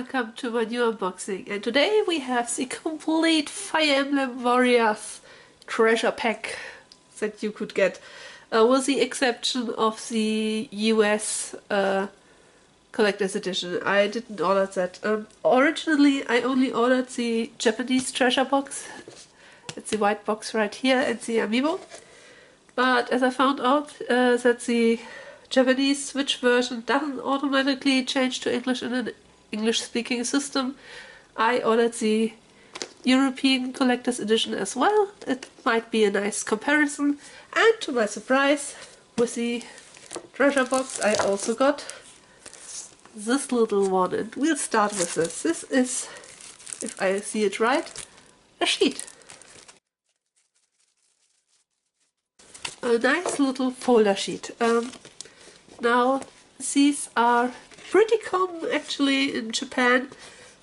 welcome to my new unboxing, and today we have the complete Fire Emblem Warriors treasure pack that you could get, with the exception of the US collector's edition. I didn't order that. Originally I only ordered the Japanese treasure box. It's the white box right here and the amiibo. But as I found out that the Japanese Switch version doesn't automatically change to English in an English-speaking system, I ordered the European Collector's Edition as well. It might be a nice comparison. And to my surprise, with the treasure box I also got this little one, and we'll start with this. This is, if I see it right, a sheet. A nice little folder sheet. Now, these are pretty common actually in Japan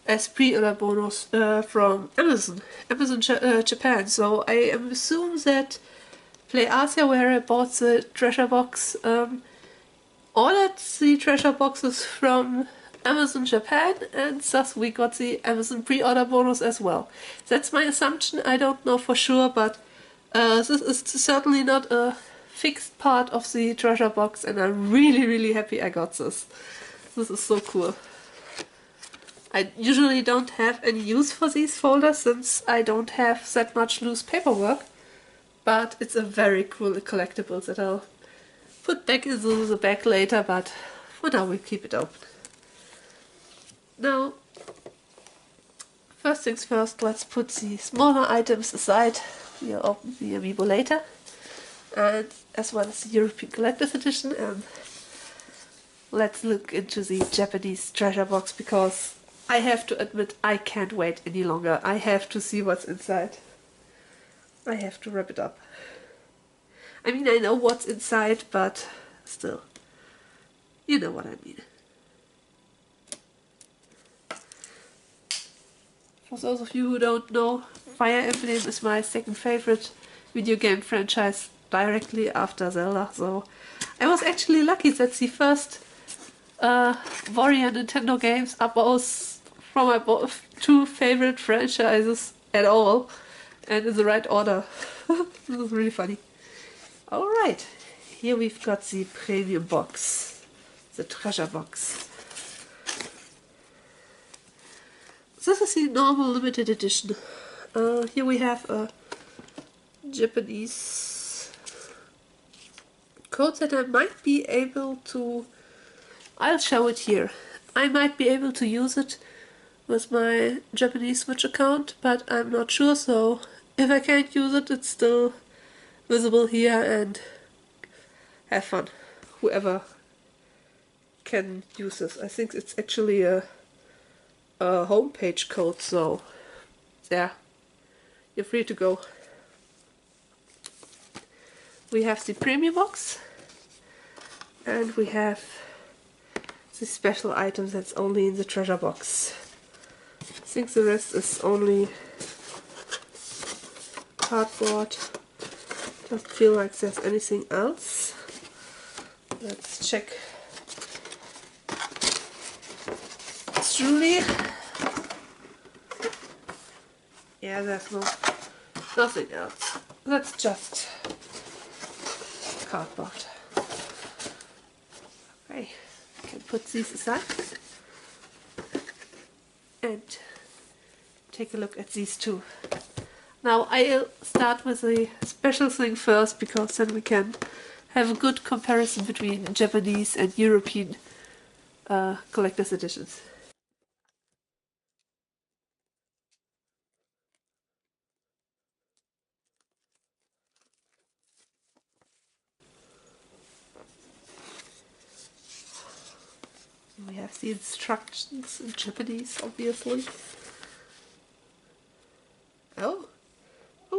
as pre-order bonus from Amazon Japan. So I assume that PlayAsia, where I bought the treasure box, ordered the treasure boxes from Amazon Japan, and thus we got the Amazon pre-order bonus as well. That's my assumption. I don't know for sure, but this is certainly not a fixed part of the treasure box, and I'm really happy I got this. This is so cool. I usually don't have any use for these folders since I don't have that much loose paperwork, but it's a very cool collectible that I'll put back into the bag later, but for now we'll keep it open. Now, first things first, let's put the smaller items aside. We'll open the amiibo later, and as well as the European Collector's Edition, and let's look into the Japanese treasure box, because I have to admit I can't wait any longer. I have to see what's inside. I have to wrap it up. I mean, I know what's inside, but still, you know what I mean. For those of you who don't know, Fire Emblem is my second favorite video game franchise, directly after Zelda, so I was actually lucky that the first Warrior Nintendo games are both from my two favorite franchises at all, and in the right order. This is really funny. Alright, here we've got the premium box, the treasure box. This is the normal limited edition. Here we have a Japanese code that I might be able to... I'll show it here. I might be able to use it with my Japanese Switch account, but I'm not sure, so if I can't use it, it's still visible here, and have fun. Whoever can use this. I think it's actually a homepage code, so yeah, you're free to go. We have the premium box, and we have the special items that's only in the treasure box. I think the rest is only cardboard. Doesn't feel like there's anything else. Let's check. Truly, yeah, there's nothing else. That's just cardboard. Okay, I can put these aside and take a look at these two. Now I'll start with the special thing first, because then we can have a good comparison between Japanese and European collector's editions. We have the instructions in Japanese, obviously. Oh,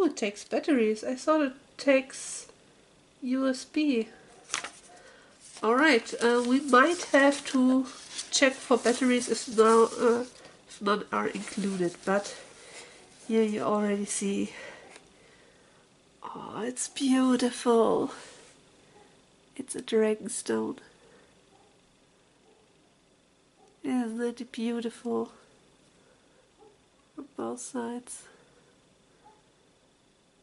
it takes batteries. I thought it takes USB. Alright, we might have to check for batteries if none are included, but here you already see. Oh, it's beautiful. It's a dragon stone. Isn't it beautiful? On both sides.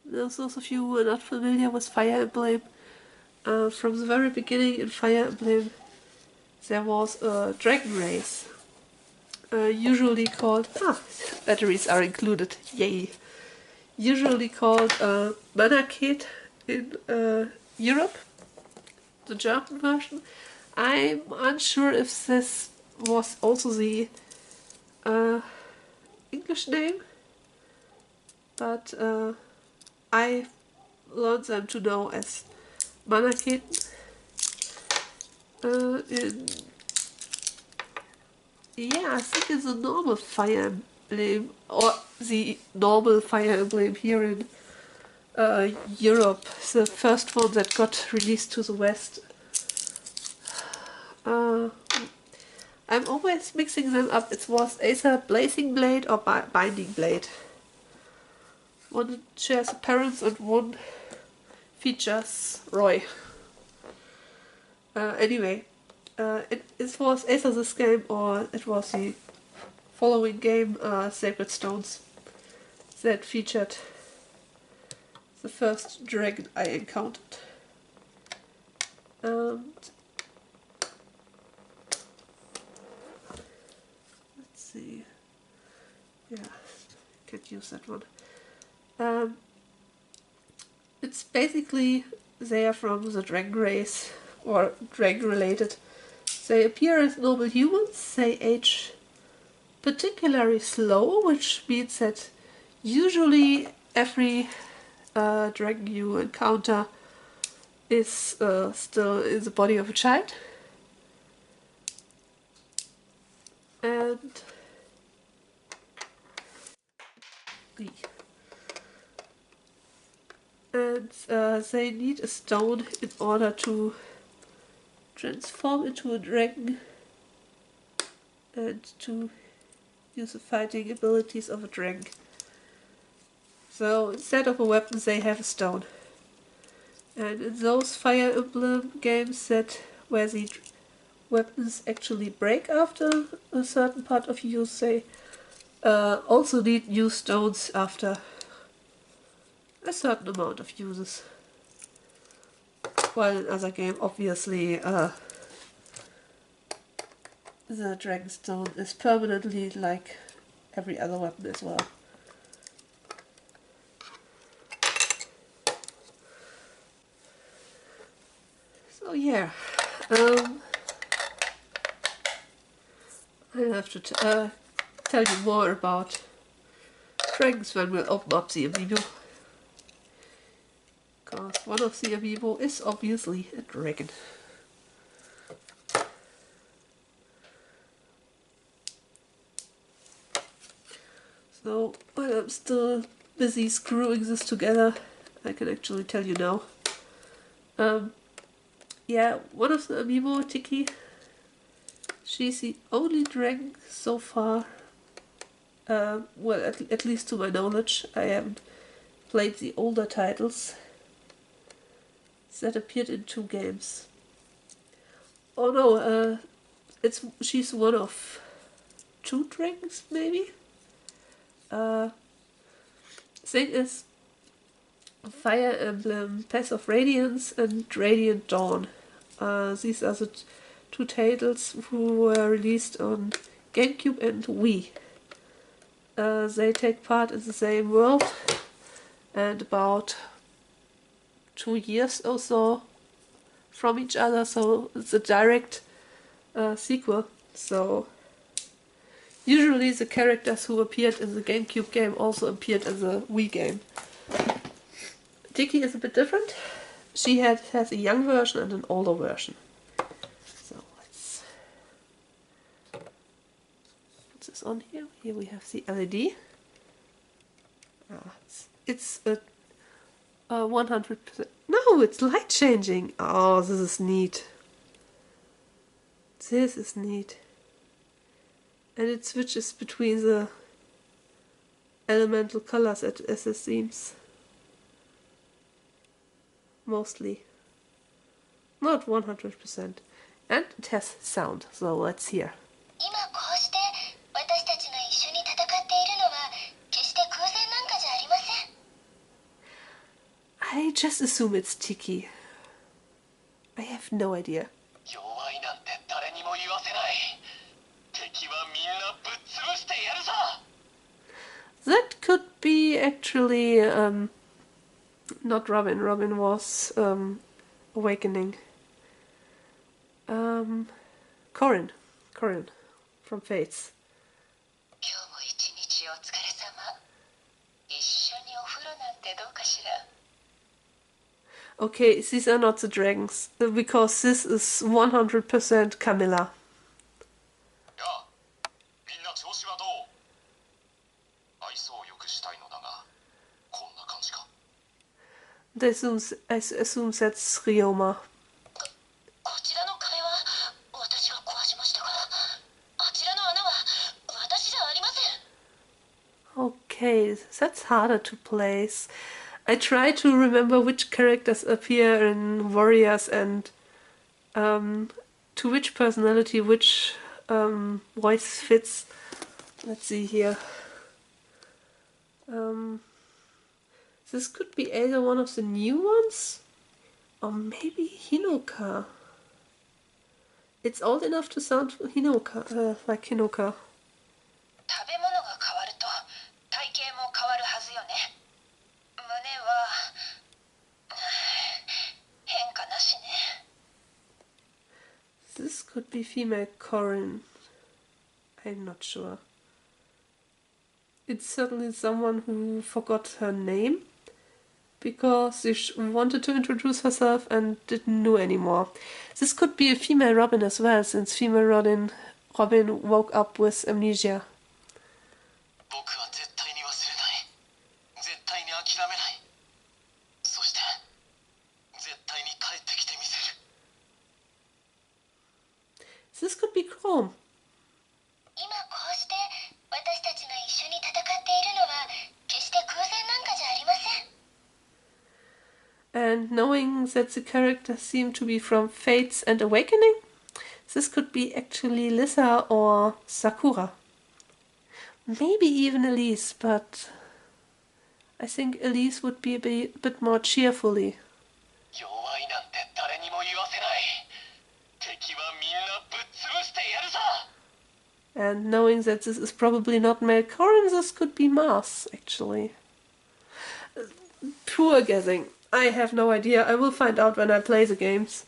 Those of you who are not familiar with Fire Emblem, from the very beginning in Fire Emblem there was a dragon race, usually called, batteries are included, yay! Usually called Manakit in Europe, the German version. I'm unsure if this was also the English name, but I learned them to know as Manakit. I think it's a normal Fire Emblem, or the normal Fire Emblem here in Europe, the first one that got released to the West. I'm always mixing them up. It was either Blazing Blade or Binding Blade. One shares appearance and one features Roy. Anyway, it was either this game or it was the following game, Sacred Stones, that featured the first dragon I encountered. And let's see. Yeah, can't use that one. It's basically they are from the dragon race, or dragon related. They appear as normal humans. They age particularly slow, which means that usually every dragon you encounter is still in the body of a child. And they need a stone in order to transform into a dragon and to use the fighting abilities of a dragon. So instead of a weapon they have a stone. And in those Fire Emblem games where the weapons actually break after a certain part of use, they also need new stones after a certain amount of uses. While in other game, obviously, the Dragonstone is permanently like every other weapon as well. So yeah, I'll have to tell you more about dragons when we'll open up the amiibo. Because one of the amiibo is obviously a dragon. So while I'm still busy screwing this together, I can actually tell you now. Yeah, one of the amiibo, Tiki, she's the only dragon so far. Well, at least to my knowledge, I haven't played the older titles that appeared in 2 games. Oh no, she's one of 2 dragons, maybe? Thing is, Fire Emblem, Path of Radiance and Radiant Dawn. These are the 2 titles who were released on GameCube and Wii. They take part in the same world, and about 2 years or so from each other, so it's a direct sequel. So usually the characters who appeared in the GameCube game also appeared in the Wii game. Tiki is a bit different. She has a young version and an older version. So let's put this on here. Here we have the LED. It's a 100%. No, it's light changing. Oh, this is neat. This is neat. And it switches between the elemental colors as it seems. Mostly. Not 100%. And it has sound, so let's hear. 今こうして私たちが一緒に戦っているのは決して空戦なんかじゃありません。 I just assume it's Tiki. I have no idea. 弱いなんて誰にも言わせない。敵はみんなぶっ潰してやるさ。 That could be actually not Robin. Robin was awakening. Corin. Corin from Fates. 今日も一日お疲れ様。一緒にお風呂なんてどうかしら。 Okay, these are not the dragons, because this is 100% Camilla. やあ、みんな調子はどう？愛想を良くしたいのだが、こんな感じか。 I assume that's Ryoma. こちらの壁は私が壊しましたが、あちらの穴は私じゃありません。 Okay, that's harder to place. I try to remember which characters appear in Warriors and to which personality which voice fits. Let's see here. This could be either one of the new ones or maybe Hinoka. It's old enough to sound Hinoka, like Hinoka. 食べ物が変わると体型も変わるはずよね。胸は変化なしね。 This could be female Corin. I'm not sure. It's certainly someone who forgot her name because she wanted to introduce herself and didn't know anymore. This could be a female Robin as well, since female Robin woke up with amnesia. 僕は絶対に忘れない。絶対に諦めない。そして絶対に帰ってきてみせる。 This could be Chrome. 今こうして私たちが一緒に戦っているのは決して空戦なんかじゃありません。 And knowing that the characters seem to be from Fates and Awakening, this could be actually Lisa or Sakura. Maybe even Elise, but I think Elise would be a bit more cheerfully. 弱いなんて誰にも言わせない。敵はみんなぶっ潰してやるさ。 And knowing that this is probably not male Corin, this could be Mars, actually. Poor guessing. I have no idea. I will find out when I play the games.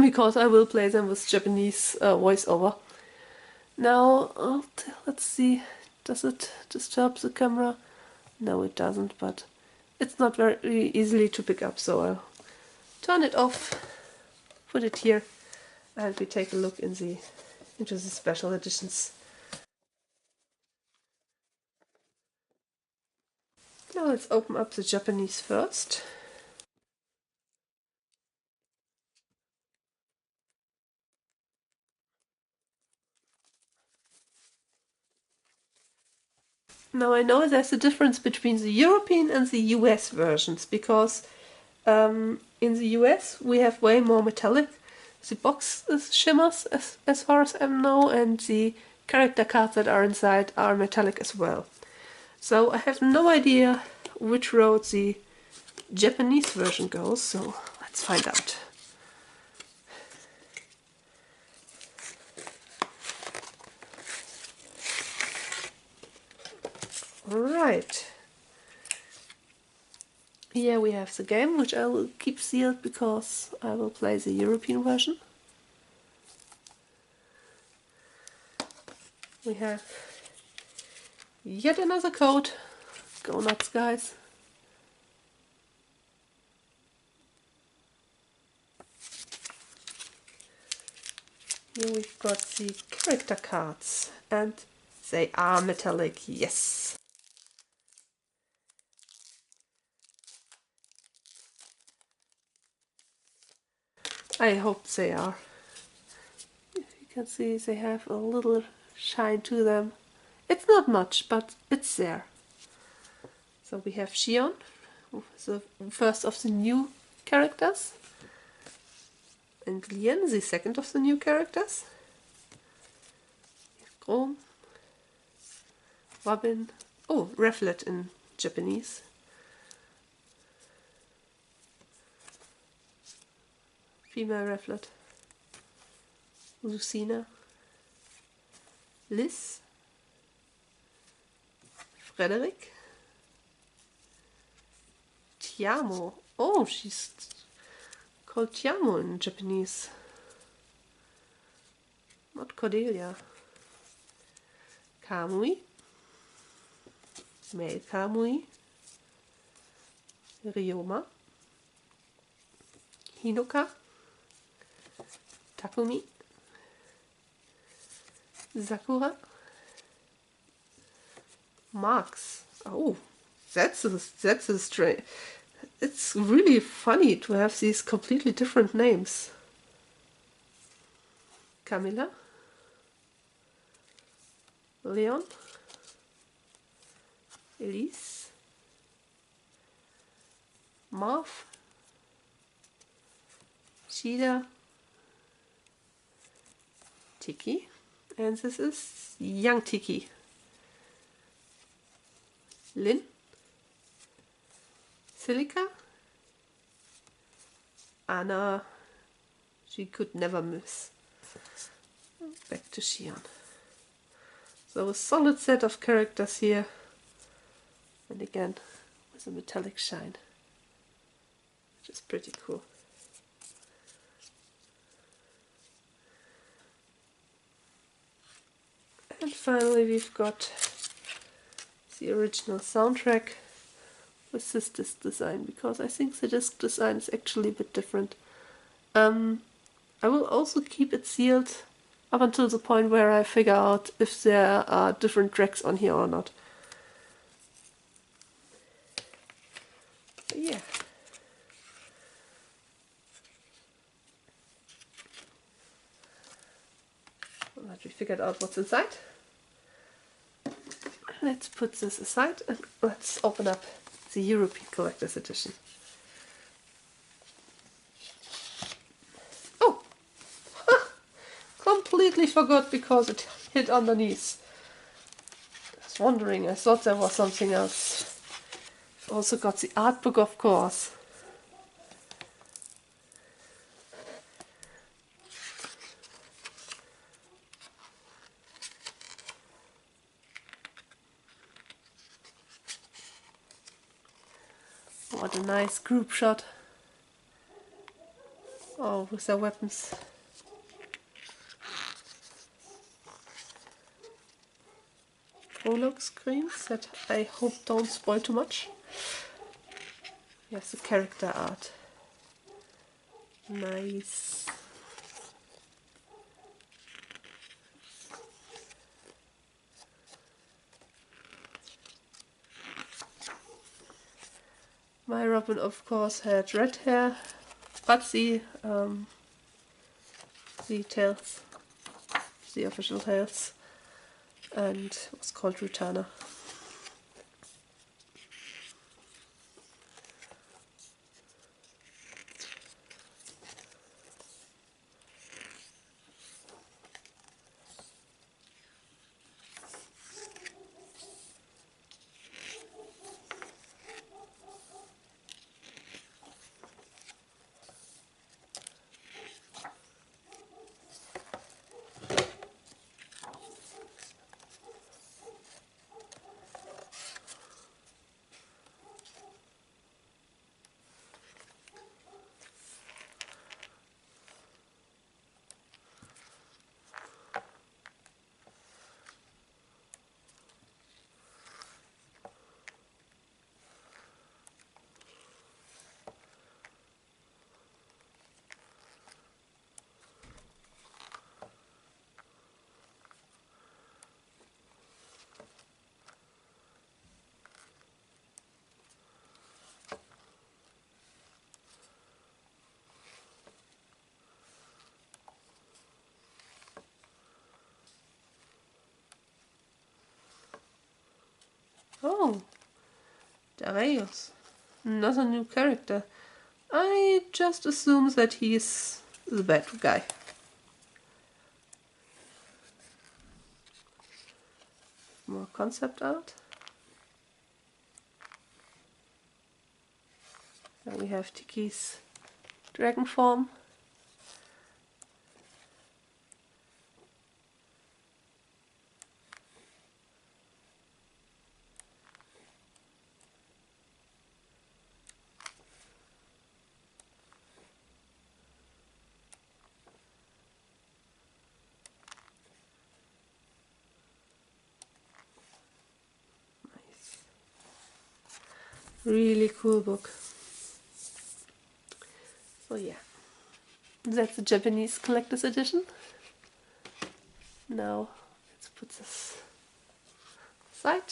Because I will play them with Japanese voiceover. Now, let's see. Does it disturb the camera? No, it doesn't, but it's not very easily to pick up, so I'll turn it off, put it here, and we take a look into the special editions. Now let's open up the Japanese first. Now I know there's a difference between the European and the US versions, because in the US we have way more metallic. The box shimmers as far as I know, and the character cards that are inside are metallic as well. So I have no idea which road the Japanese version goes, so let's find out. Alright. Here we have the game, which I will keep sealed because I will play the European version. We have yet another code. Go nuts, guys. Here we've got the character cards, and they are metallic, yes. I hope they are. If you can see, they have a little shine to them. It's not much, but it's there. So we have Shion, the first of the new characters, and Lien, the second of the new characters. Chrome, Robin, oh, Reflet in Japanese. Female Reflet. Lucina. Liz. Frederick. Tiamo. Oh, she's called Tiamo in Japanese. Not Cordelia. Kamui. Male Kamui. Ryoma. Hinoka. Takumi. Sakura. Marks. Oh, that's a strange. It's really funny to have these completely different names. Camilla. Leon. Elise. Marv. Shida. Tiki. And this is young Tiki. Lynn. Silica. Anna. She could never miss. Back to Shion. So a solid set of characters here. And again, with a metallic shine. Which is pretty cool. And finally we've got the original soundtrack with this disc design, because I think the disc design is actually a bit different. I will also keep it sealed up until the point where I figure out if there are different tracks on here or not. But yeah. Now that we figured out what's inside, let's put this aside and let's open up the European Collector's Edition. Oh! Completely forgot because it hid underneath. I was wondering, I thought there was something else. I've also got the art book, of course. What a nice group shot. Oh, with their weapons. Prologue screens that I hope don't spoil too much. Here's the character art. Nice. My Robin, of course, had red hair, but the tails, the official tails, and was called Rutana. Oh, Darius. Another new character. I just assume that he's the bad guy. concept art. Then we have Tiki's dragon form. Really cool book. So yeah, that's the Japanese collector's edition. Now let's put this aside.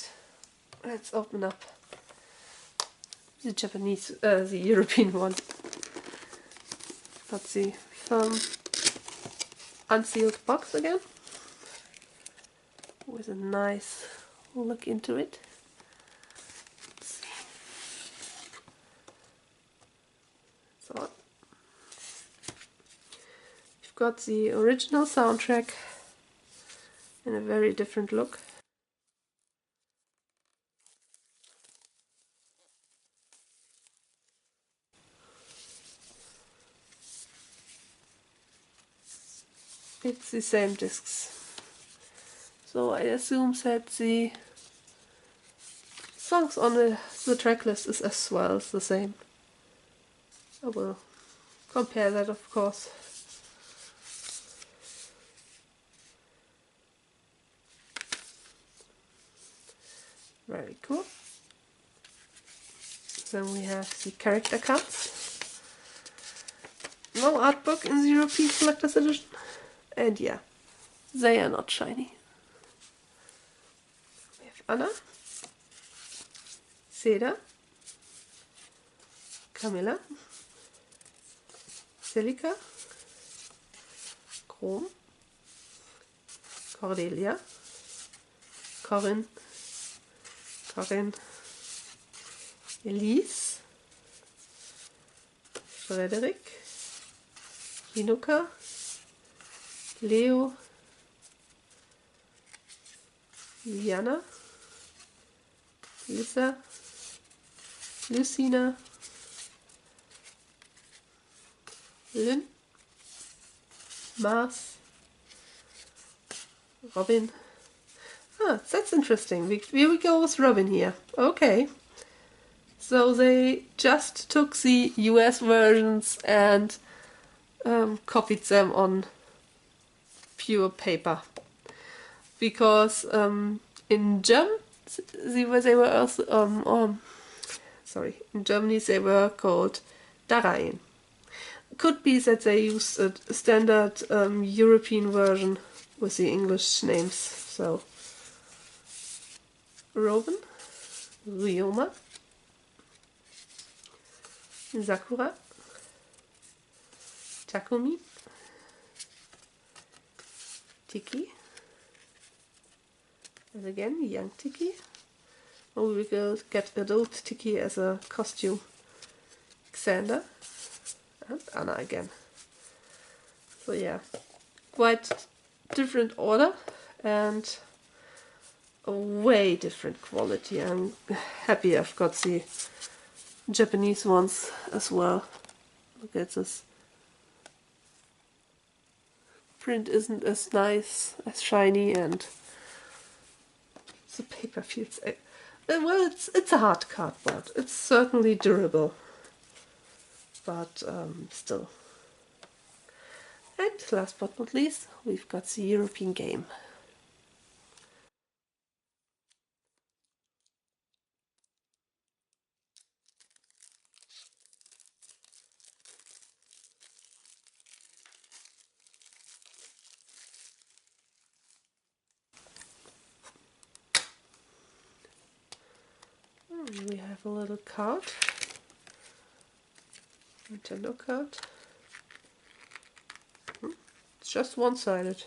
Let's open up the Japanese, the European one. Got the firm unsealed box again with a nice look into it. So you've got the original soundtrack in a very different look. It's the same discs. So I assume that the songs on the track list is as well as the same. I will compare that, of course. Very cool. Then we have the character cards. No art book in the European Collector's Edition. And yeah, they are not shiny. We have Anna, Seda, Camilla, Celica, Chrom, Cordelia, Corinne, Elise, Frederick, Hinuka, Leo, Liana, Lisa, Lucina, Lynn, Mars, Robin. Ah, that's interesting. Here we go with Robin here. Okay. So they just took the US versions and copied them on pure paper. Because in German they were also in Germany they were called Dareien. Could be that they used a standard European version with the English names. So Robin, Ryoma, Sakura, Takumi, Tiki, and again young Tiki. Oh, we will get adult Tiki as a costume. Xander and Anna again. So yeah, quite different order and a way different quality. I'm happy I've got the Japanese ones as well. Look at this. Print isn't as nice, as shiny, and the paper feels... well, it's a hard cardboard. It's certainly durable, but still. And last but not least, we've got the European game. We have a little card, Nintendo card. It's just one-sided,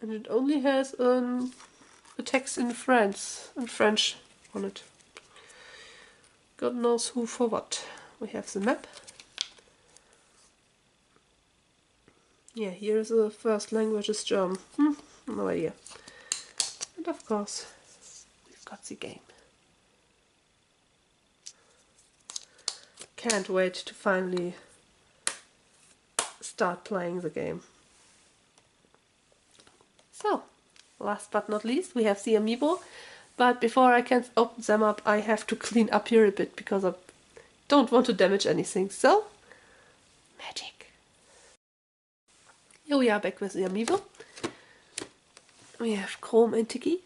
and it only has a text in French on it. God knows who for what. We have the map. Yeah, here's the first language is German. No idea. And of course, we've got the game. Can't wait to finally start playing the game. So, last but not least, we have the amiibo. But before I can open them up, I have to clean up here a bit because I don't want to damage anything. So, magic. Here we are back with the amiibo. We have Chrome and Tiki.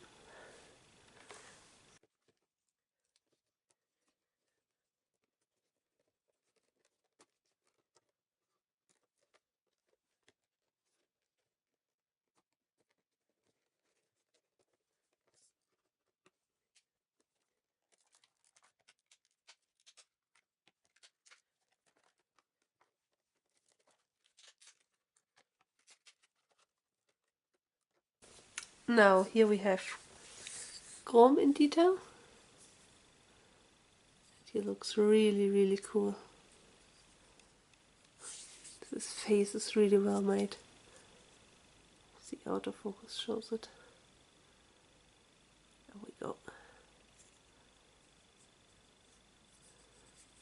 Now here we have Chrome in detail. He looks really cool. This face is really well made. The autofocus shows it. There we go.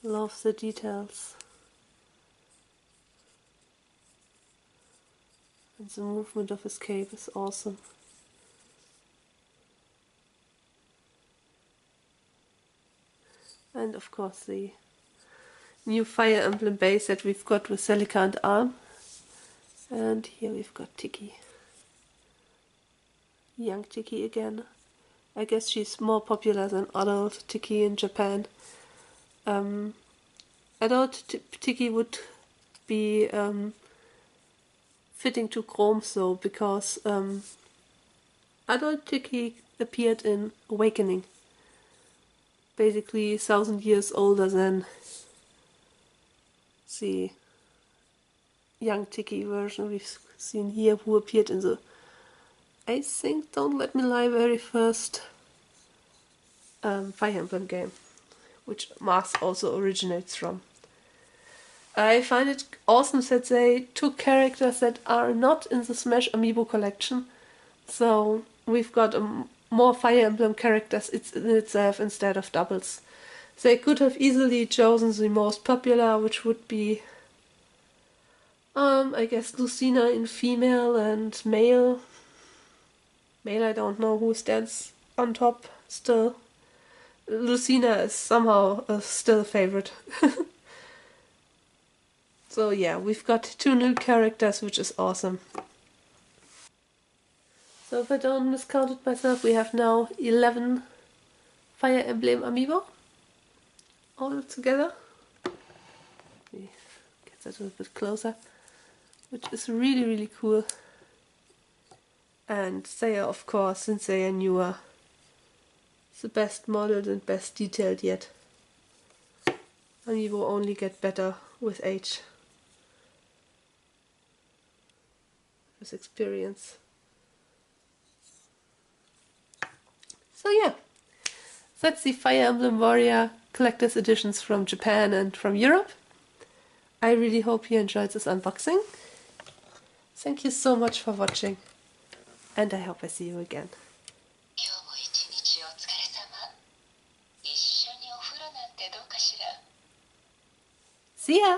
Love the details. And the movement of his cape is awesome. And of course the new Fire Emblem base that we've got with Celica and Arm. And here we've got Tiki. Young Tiki again. I guess she's more popular than adult Tiki in Japan. Adult Tiki would be fitting to Chrome though, because adult Tiki appeared in Awakening. Basically 1,000 years older than the young Tiki version we've seen here, who appeared in the, I think, Don't Let Me Lie, very first Fire Emblem game, which Mars also originates from. I find it awesome that they took characters that are not in the Smash Amiibo collection, so we've got more Fire Emblem characters in itself instead of doubles. They could have easily chosen the most popular, which would be I guess Lucina in female and male. Male, I don't know who stands on top still. Lucina is somehow still a favorite. So yeah, we've got 2 new characters, which is awesome. So if I don't miscount it myself, we have now 11 Fire Emblem amiibo all together. Let me get that a little bit closer, which is really cool. And they are, of course, since they are newer, the best modeled and best detailed yet. Amiibo only get better with age, with experience. So yeah, that's the Fire Emblem Warrior Collector's Editions from Japan and from Europe. I really hope you enjoyed this unboxing. Thank you so much for watching, and I hope I see you again. See ya!